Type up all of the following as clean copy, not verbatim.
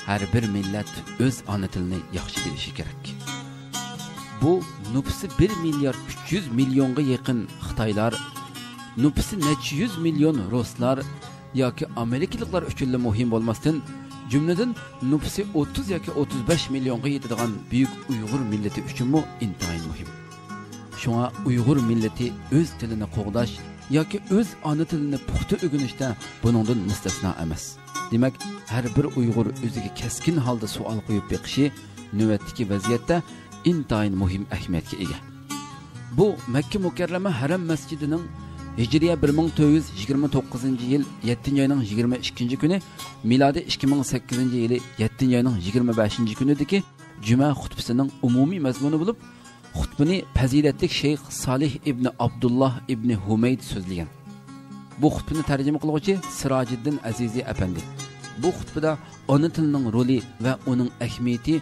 her bir millet öz ana tilini yaxshi bilishi kerak. Bu nüfusu 1 milyar 300 milyonga yakın Xitoylar, nüfusu necha 100 milyon Ruslar yoki Amerikaliklar uchun muhim bo'lmasdan, jumladan nüfusu 30 yoki 35 milyonga yetadigan büyük Uyg'ur millati uchun mu intayin muhim. Şuna Uyg'ur millati öz tilini qo'g'dash yoki öz ana tilini puxta o'rganishda buningdan mustasno emas. Demak, har bir Uyg'ur o'ziga keskin holda savol qo'yib beqishi navbatdagi vaziyatda intayin muhim ahamiyatga ega. Bu Makka Mukarrama Haram masjidining Hijriya 1429 yil 7 oyning 22 kuni, milodi 2008 yili 7 oyning 25 kunidagi Juma xutbasining umumiy mazmuni bo'lib, xutbani fazilatli Şeyh Salih ibn Abdullah ibn Humayd so'zlagan. Bu xutbani tarjima qiluvchi Sirojiddin Azizi efendi. Bu xutbada ona tilining roli va uning ahamiyati,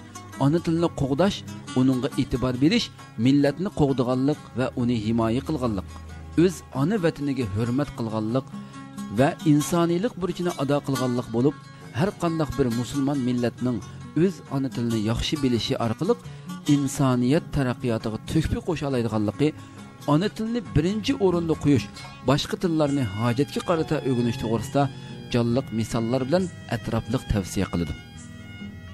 ona tilini qo'g'dash, uningga e'tibor berish, millatni qo'g'diganlik va uni himoya qilganlik, o'z ona vataniga hurmat qilganlik va insoniylik burchini ado qilganlik bo'lib, har qanday bir musulmon millatning o'z ona tilini yaxshi bilishi orqali insoniyat taraqqiyotiga to'hfa qo'sha oladiganligi, ona tilni birinchi o'rinda qo'yish, boshqa tillarni hojatga qarata o'rganish to'g'risida jonliq misollar bilan atrofliq tavsiya qiladi.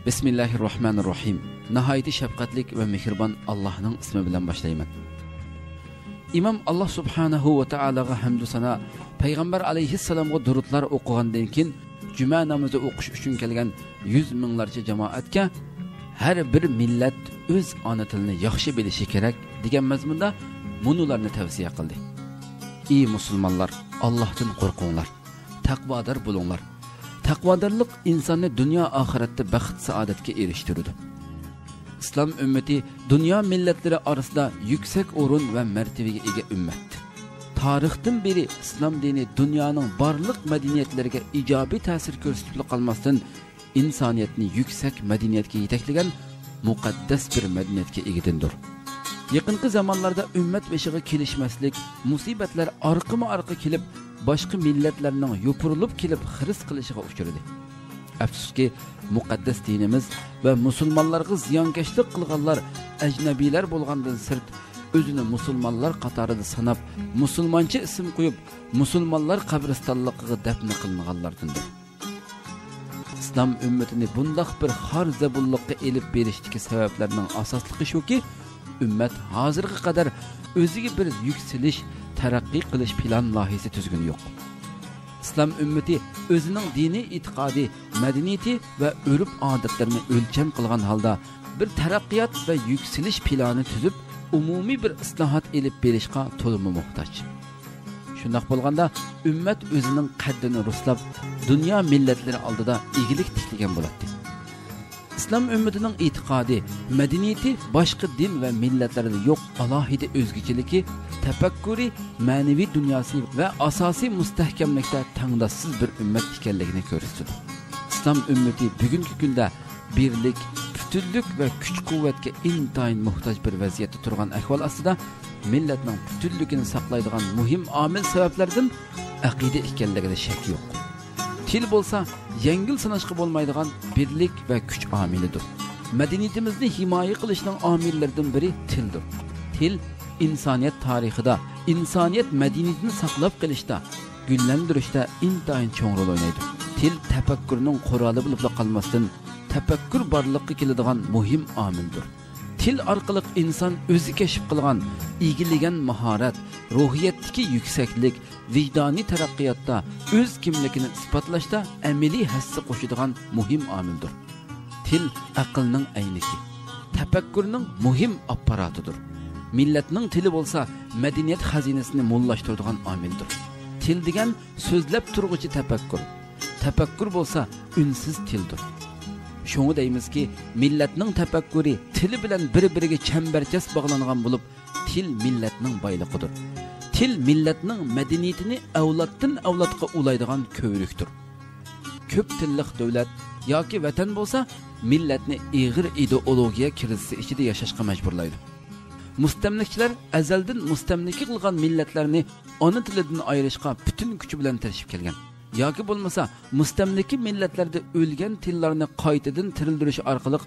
Bismillahirrohmanirrohim. Nihoyatda shafqatli va mehribon Allohning ismi bilan boshlayman. İmam Allah subhanahu va taolaga hamd sana, payg'ambar alayhissalomga durudlar o'qigandan keyin juma namozi o'qish uchun kelgan 100 minglarcha jamoatga her bir millet öz ana tilini yaxshi bilishi kerak degan mazmunda bunularni tavsiya qildi. Ey musulmonlar, Allohdan qo'rqinglar, taqvodor bo'linglar. Taqvodorlik insonni dunyo oxiratda baxt saodatga erishtiradi. İslam ümmeti dünya milletleri arasında yüksek o'rin ve mertebeye ega ümmet. Tarixdan beri İslam dini dünyanın barliq medeniyetleriga ijobiy ta'sir ko'rsatib qolmasdan insoniyatni yuksak madaniyatga yetaklagan muqaddas bir madaniyatga egidir. Yaqinqi zamonlarda ummat beshiga kelishmaslik, musibatlar orqama-orqa kelib, boshqa millatlarning yopirilib kelib xiris qilishiga uchradi. Afsuski, muqaddas dinimiz va musulmonlarga ziyonkashlik qilganlar ajnabiylar bo'lgandan sirt o'zini musulmonlar qatorida sanab, musulmoncha ism qo'yib, musulmonlar qabristonligiga dafn qilinganlardandir. İslam ümmetini bundaq bir xor zabulliqqa elib berishdagi sabablarning asosligi shuki, ümmet hozirga qadar o'ziga bir yuksalish, taraqqiy qilish plan loyihasi tuzgani yo'q. İslam ümmeti özünün dini itiqadi, medeniyeti ve örüp adetlerini ölçem kılgan halda bir terakkiyat ve yükseliş planı tüzüp umumi bir ıslahat elip berişqa tolumu muhtaç. Şundaq bolganda ümmet özünün qaddini ruslab, dünya milletleri aldıda iyilik tikligen buladı. İslam ümmetinin itiqadi, medeniyeti başka din ve milletlerde yok alahide özgüçiliki, tefakkuri, manevi dünyası ve asasi müstehkemlikte tangdassız bir ümmet ikenligini ko'rsatdi. İslam ümmeti bugünkü günde birlik, bütünlük ve güç kuvvetke intayin muhtaç bir vaziyette turgan ahval aslida milletning bütünlükini saqlaydigan muhim amil sebeplerden aqide ikenligida shak yo'q. Til bolsa yengil sanashqa bo'lmaydigan birlik ve güç amilidir. Medeniyetimizni himoya qilishning amillaridan biri tildir. Til insaniyat tarixida, insaniyat medeniyetini saqlab qilishda, gullantirishda intayin cho'ng rol o'ynaydi. Til tafakkurning quroli bo'lib qolmasdan, tafakkur borliqqa keladigan muhim amildir. Til orqali inson o'zi kashf qilgan, egillagan mahorat, ruhiyatdagi yuksaklik, vijdoniy taraqqiyotda o'z kimligini isbotlashda amaliy hassa qo'shadigan muhim omildir. Til aqlning ayniki, tafakkurning muhim apparatidir. Millatning tili bo'lsa, madaniyat xazinasini mo'llashtiradigan omildir. Til degan so'zlab turg'uchi tafakkur. Tafakkur bo'lsa, unsiz tildir. Şunu deymizki, milletning tafakkuri tili bilan bir-biriga chambarchas bog'langan bo'lib, til milletning boyliqidir. Til milletning madaniyatini avloddan avlodga ulaydigan ko'vrikdir. Ko'p tillik davlat yoki vatan bo'lsa, milletni ig'ir ideologiya kirisi ichida yashashga majburlaydi. Mustamlikchilar azaldan mustamlika qilgan millatlarni ona tilidan ayirishga butun kuchi bilan tirishib kelgan. yoki bo'lmasa mustamlika millatlarda o'lgan tillarni qaytadan tirildirish orqali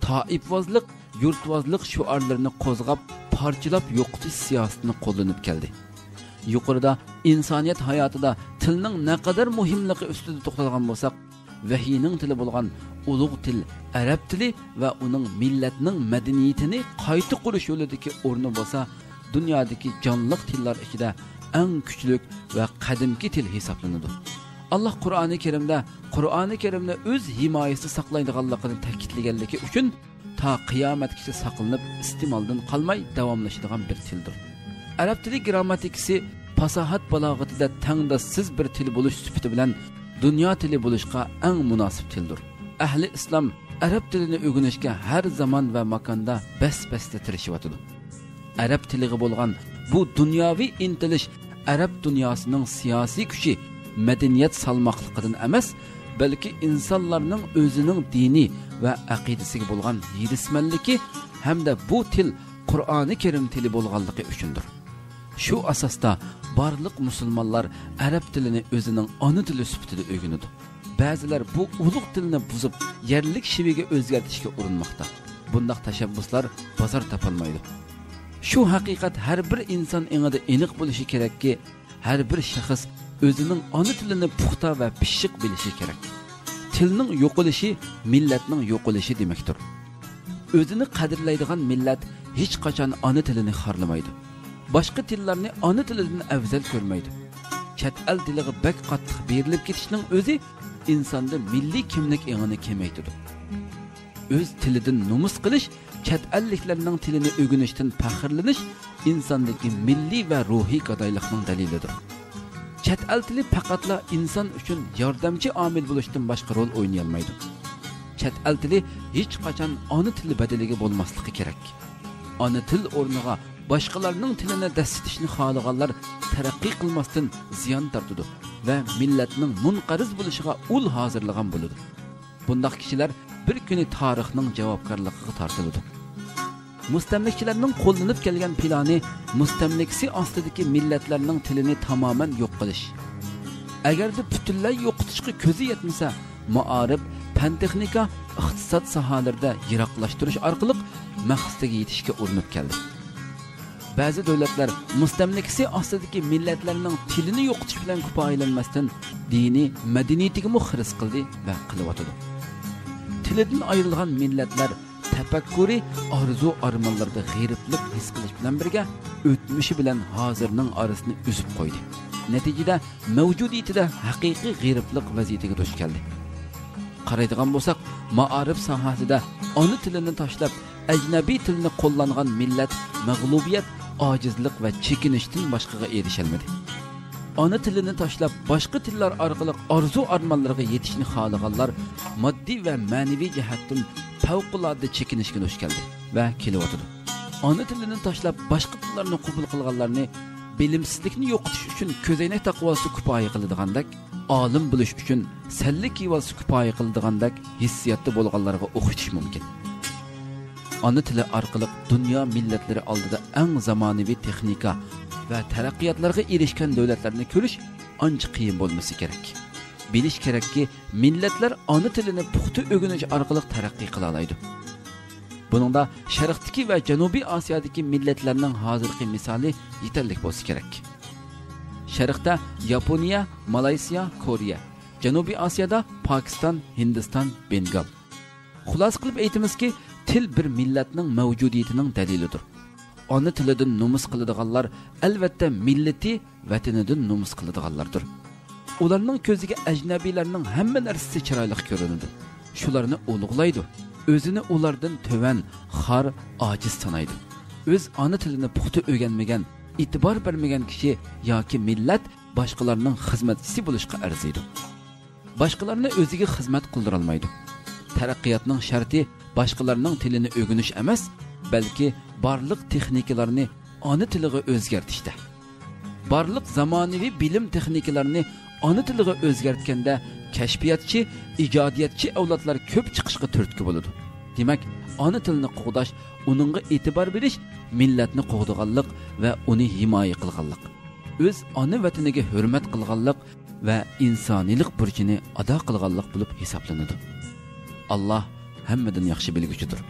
toifvozlik, yurtvozlik shuarlarini qo'zg'ab, parchalab yo'qotish siyosatini qo'llanib keldi. Yuqorida insoniyat hayotida tilning naqadar muhimligi ustida to'xtalgan bo'lsak, vahiyning tili bo'lgan ulug' til arab tili va uning millatning madaniyatini qayta qurish yo'lidagi o'rni bo'lsa, dunyodagi jonli tillar ichida eng kuchli va qadimki til hisoblanadi. Allah Qur'oni Karimni o'z himoyasida saqlaydiganligini ta'kidlaganligi uchun ta qiyomatgacha saqlanib, iste'moldan qolmay davomlashadigan bir tildir. Arab tili grammatikasi fasohat balog'atida tangdossiz bir til bo'lish sifati bilan dunyo tili bo'lishga eng munosib tildir. Ahli islom arab tilini o'rganishga har zaman va makonda bas-basda tirishyotidi. Arab tiliga bo'lgan bu dunyoviy intilish arab dunyosining siyosiy kuchi, madaniyat salmoqligidan emas, balki insonlarning o'zining dini va aqidasiga bo'lgan yirismanligi hamda bu til Qur'oni Karim tili bo'lganligi uchundir. Shu asosda barliq musulmonlar arab tilini o'zining ona tili sifatida o'rganadi. Ba'zilar bu ulug' tilni buzib, yerlik shiviga o'zgartirishga urinmoqda. Bunday tashabbuslar bozor topolmaydi. Shu haqiqat har bir inson engida aniq bo'lishi kerakki, har bir shaxs o'zining ona tilini puxta va pishiq bilishi kerak. Tilning yo'qolishi millatning yo'qolishi demakdir. O'zini qadrlaydigan millat hech qachon ona tilini xorlamaydi. Boshqa tillarni ona tilidan afzal ko'rmaydi. Chet el tiliga bak qattiq berilib ketishning o'zi insonda milliy kimlik engini kemaytirdi. O'z tilidan nomus qilish, chet elliklarning tilini o'rganishdan faxrlanish insondagi milliy va ruhiy gadoylikning dalilidir. Chet el tili faqatla inson uchun yordamchi omil bo'lishdan boshqa rol o'ynay olmaydi. Chet el tili hech qachon ona tili badaliga bo'lmasligi kerak. Ona til o'rniga boshqalarning tilini dasitishni xohlaganlar taraqqiy qilmasdan ziyon tortadi va millatning munqariz bo'lishiga ul hozirlagan bo'ladi. Bunday kishilar bir kuni tarixning javobgarligiga tortiladi. Mustamlikachilarning qo'llanib kelgan plani mustamlikasi ostidagi millatlarning tilini tamoman yo'q qilish. Agarda butunlay yo'qotishga ko'zi yetmasa, ma'arif, fan texnika, iqtisod sohalarida yiroqlashtirish orqali maqsadiga yetishga urinib keldi. Ba'zi davlatlar mustamlikasi ostidagi millatlarning tilini yo'qotish bilan kifoyalanmasdan diniy madaniyatiga muxris qildi va qilyotdi. Tilidan ayrilgan millatlar tafakkuri, orzu armonlarda g'iriblik his qilish bilan birga o'tmishi bilan hozirning orasini uzib qo'ydi. Natijada mavjudiyatida haqiqiy g'iriblik vaziyatiga duch keldi. Qaraydigan bo'lsak, ma'arif sohasida ona tilini tashlab, ajnabiy tilni qo'llangan millat mag'lubiyat, ojizlik va chekinishdan boshqaga erisholmadi. Ona tilini tashlab, boshqa tillar orqali orzu armonlarga yetishni xohlaganlar moddiy va ma'naviy jihatdan favqulodda chekinishga duch keldi va kelyotdi. Ona tilini tashlab, boshqa tillarni qabul qilganlarni bilimsizlikni yo'qotish uchun ko'zoynak taqvosi kifoya qiladigandak, olim bo'lish uchun sallik yuvasi kifoya qiladigandak hissiyatda bo'lganlarga o'qitish mumkin. Ona tili orqali dunyo millatlari oldida eng zamonaviy texnika va taraqqiyotlarga erishgan davlatlarni ko'rish ancha qiyin bo'lmasa kerak. Bilish kerakki, millatlar ona tilini puxta o'rganish orqali taraqqiy qila oladi. Buningda Sharqdagi va Janubiy Osiyodagi millatlarning hozirgi misoli yetarli bo'lsa kerak. Sharqda Yaponiya, Malayziya, Koreya, Janubiy Osiyoda Pokiston, Hindiston, Bengal. Xulosa qilib aytamizki, til bir millatning mavjudiyatining dalilidir. Ona tilidan nomus qiladiganlar albatta millati, vatanidan nomus qiladiganlardir. Ularning ko'ziga ajnabiylarning hamma narsasi chiroyli ko'rinadi. Shularni ulug'laydi. O'zini ulardan to'van, xor, ojiz sanaydi. O'z ona tilini puxta o'rganmagan, e'tibor bermagan kishi yoki millat boshqalarning xizmatchisi bo'lishga arziydi. Boshqalarni o'ziga xizmat qildira olmaydi. Taraqqiyotning sharti boshqalarning tilini o'rganish emas, balki barliq texnikalarni ona tiliga o'zgartirishda. Barliq zamonaviy bilim texnikalarini ona tiliga o'zgartganda kashfiyotchi, ijodiyatchi avlodlar ko'p chiqishga turtki bo'ladi. Demak, ona tilini qo'g'dash, uningga e'tibor berish, millatni qo'g'daganlik va uni himoya qilganlik. O'z ona vataniga hurmat qilganlik, ve insanilik burcini ada qilganlik bo'lib hisoblanadi. Allah hammadan yaxshi bilguchidir.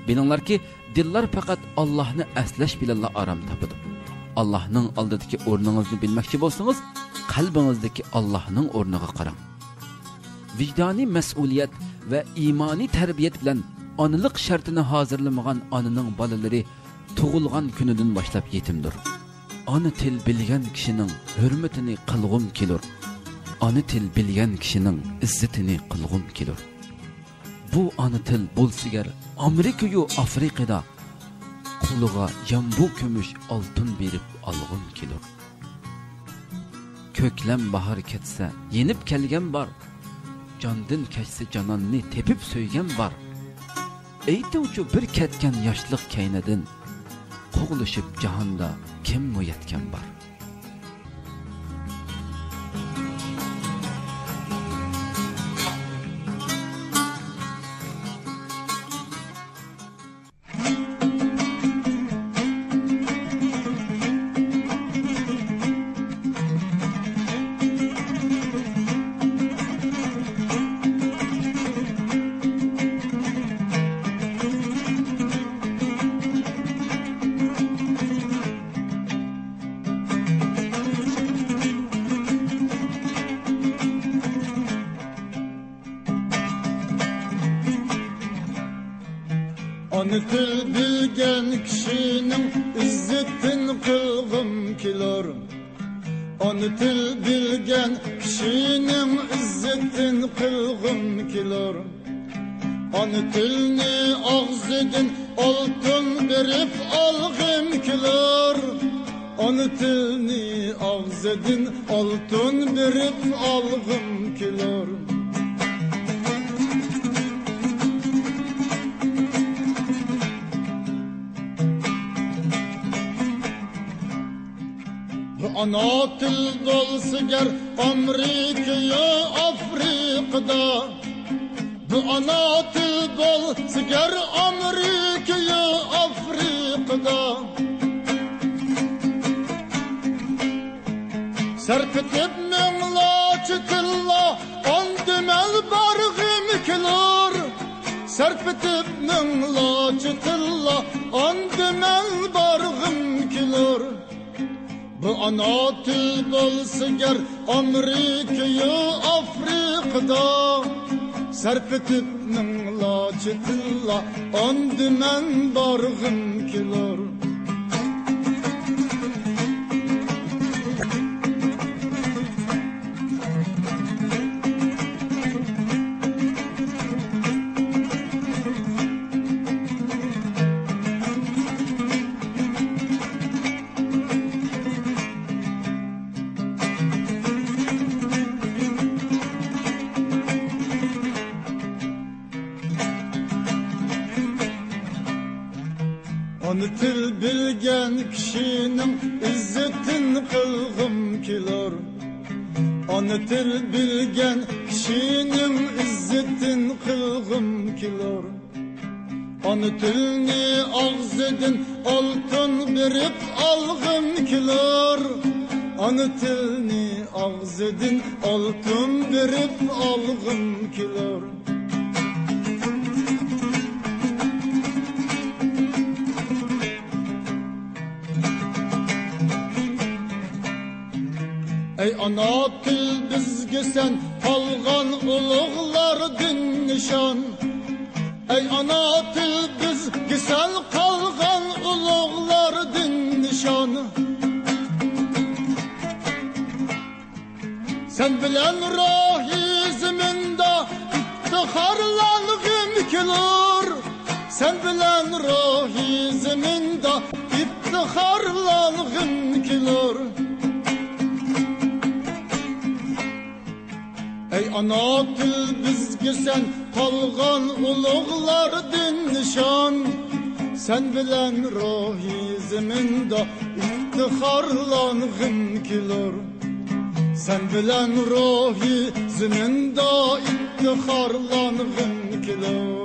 Bilinglarki, dillar faqat Allohni aslash bilan aram topadi. Allohning oldidagi o'rningizni bilmoqchi bo'lsangiz, qalbingizdagi Allohning o'rniga qarang. Vijdoniy mas'uliyat ve imani tarbiyat bilan onalik shartini hozirlamagan onaning bolalari tug'ilgan kunidan boshlab yetimdir. Ona til bilgan kishining hurmatini qilg'um kelur. Ona til bilgan kishining izzatini qilg'um kelur. Bu ana til bo'lsigar Amerika yu Afrikada qo'liga jambu kumush oltin berib olg'um kelur. Ko'klam bahor ketsa yenib kelgan bor. Candan keçse cananni tepip söygen var. Eytuvchu bir ketken yaşlık keynedin. Qoğuluşup cahanda kim mu yetken var. Onu til bilgen kişinin izzetin kılgım kilor. Onu til bilgen kişinin izzetin kılgım kilor. Onu tilni ağzıdın altın berip algım kilor. Onu tilni ağzıdın altın berip algım kilor. Ana til bolsigar Amerika'ya Afrika'da. Bu ana til bolsigar Amerika'ya Afrika'da. Serpetip minlaçı tilla andımel bargım kilor. Serpetip minlaçı tilla andımel bargım kilor. Bu ana til bolsigar Amerika'ya Afrika'da. Serpetip minlaçı tilla andımel bargım kilor. Onu til bilgen kişinin izzetin kılgım kilor. Onu til bilgen kişinin izzetin kılgım kilor. Onu tilni ağzıdın altın berip algım kilor. Onu tilni ağzıdın altın berip algım kilor. Ey ana til bizge sen algan ulug'lardin nishon. Ey ana til bizge sen qalgan ulug'lardin nishon. Sen bilen ruhi ziminda iftiharlanğım kilor. Sen bilen ruhi ziminda iftiharlanğım kilor. Ey ana til bizge sen qalgan ulug'lardin nishon. Sen bilen ruhi ziminda iftiharlanğım kilor. Sen bilen ruhi ziminda iftiharlanğım kilor.